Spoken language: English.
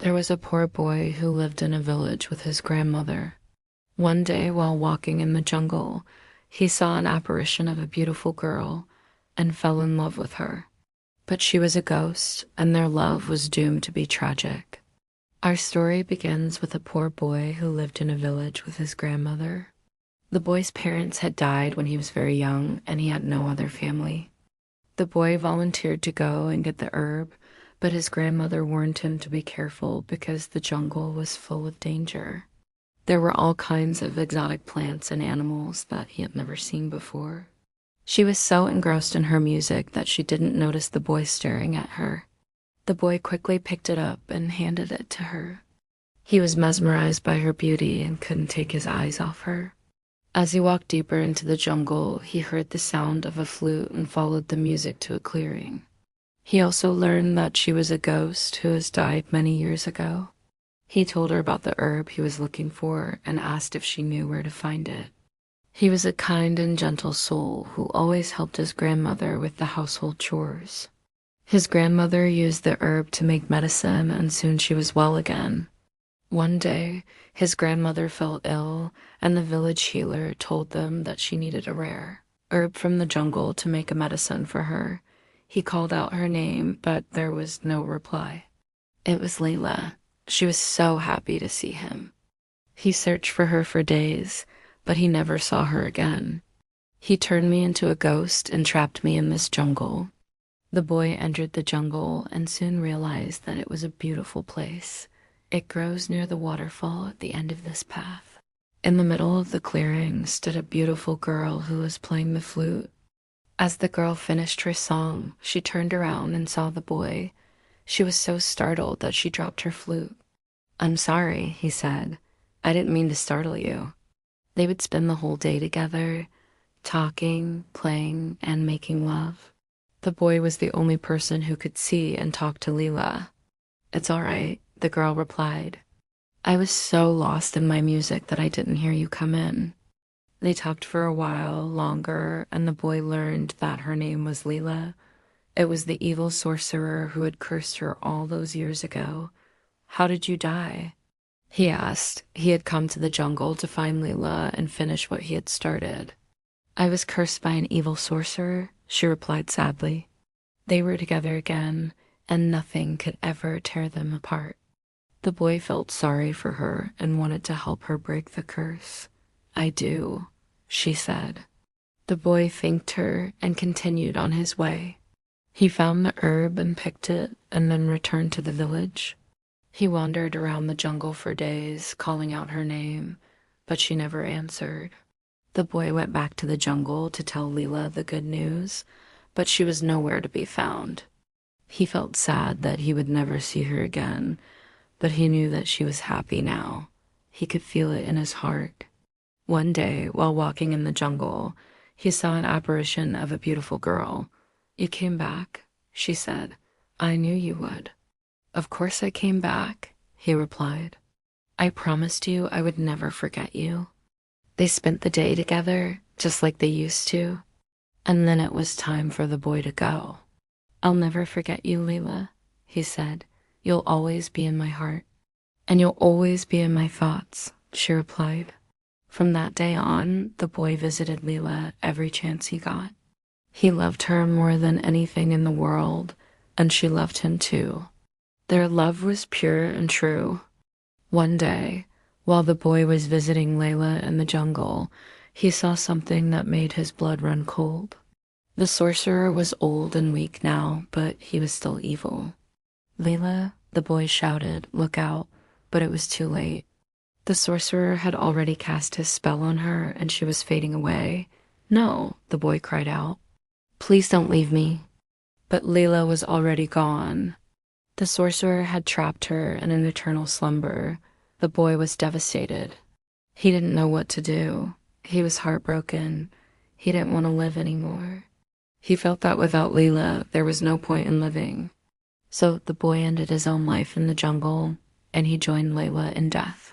There was a poor boy who lived in a village with his grandmother. One day, while walking in the jungle, he saw an apparition of a beautiful girl and fell in love with her. But she was a ghost, and their love was doomed to be tragic. Our story begins with a poor boy who lived in a village with his grandmother. The boy's parents had died when he was very young, and he had no other family. The boy volunteered to go and get the herb, but his grandmother warned him to be careful because the jungle was full of danger. There were all kinds of exotic plants and animals that he had never seen before. She was so engrossed in her music that she didn't notice the boy staring at her. The boy quickly picked it up and handed it to her. He was mesmerized by her beauty and couldn't take his eyes off her. As he walked deeper into the jungle, he heard the sound of a flute and followed the music to a clearing. He also learned that she was a ghost who has died many years ago. He told her about the herb he was looking for and asked if she knew where to find it. He was a kind and gentle soul who always helped his grandmother with the household chores. His grandmother used the herb to make medicine, and soon she was well again. One day, his grandmother fell ill, and the village healer told them that she needed a rare herb from the jungle to make a medicine for her. He called out her name, but there was no reply. It was Layla. She was so happy to see him. He searched for her for days, but he never saw her again. He turned me into a ghost and trapped me in this jungle. The boy entered the jungle and soon realized that it was a beautiful place. It grows near the waterfall at the end of this path. In the middle of the clearing stood a beautiful girl who was playing the flute. As the girl finished her song, she turned around and saw the boy. She was so startled that she dropped her flute. "I'm sorry," he said. "I didn't mean to startle you." They would spend the whole day together, talking, playing, and making love. The boy was the only person who could see and talk to Leela. "It's all right," the girl replied. "I was so lost in my music that I didn't hear you come in." They talked for a while longer, and the boy learned that her name was Leela. It was the evil sorcerer who had cursed her all those years ago. "How did you die?" he asked. He had come to the jungle to find Leela and finish what he had started. "I was cursed by an evil sorcerer," she replied sadly. They were together again, and nothing could ever tear them apart. The boy felt sorry for her and wanted to help her break the curse. "I do," she said. The boy thanked her and continued on his way. He found the herb and picked it, and then returned to the village. He wandered around the jungle for days, calling out her name, but she never answered. The boy went back to the jungle to tell Leela the good news, but she was nowhere to be found. He felt sad that he would never see her again, but he knew that she was happy now. He could feel it in his heart. One day, while walking in the jungle, he saw an apparition of a beautiful girl. "You came back," she said. "I knew you would." "Of course I came back," he replied. "I promised you I would never forget you." They spent the day together, just like they used to, and then it was time for the boy to go. "I'll never forget you, Leela," he said. "You'll always be in my heart." "And you'll always be in my thoughts," she replied. From that day on, the boy visited Leela every chance he got. He loved her more than anything in the world, and she loved him too. Their love was pure and true. One day, while the boy was visiting Layla in the jungle, he saw something that made his blood run cold. The sorcerer was old and weak now, but he was still evil. "Layla," the boy shouted, "look out," but it was too late. The sorcerer had already cast his spell on her, and she was fading away. "No," the boy cried out. "Please don't leave me." But Layla was already gone. The sorcerer had trapped her in an eternal slumber. The boy was devastated. He didn't know what to do. He was heartbroken. He didn't want to live anymore. He felt that without Layla, there was no point in living. So the boy ended his own life in the jungle, and he joined Layla in death.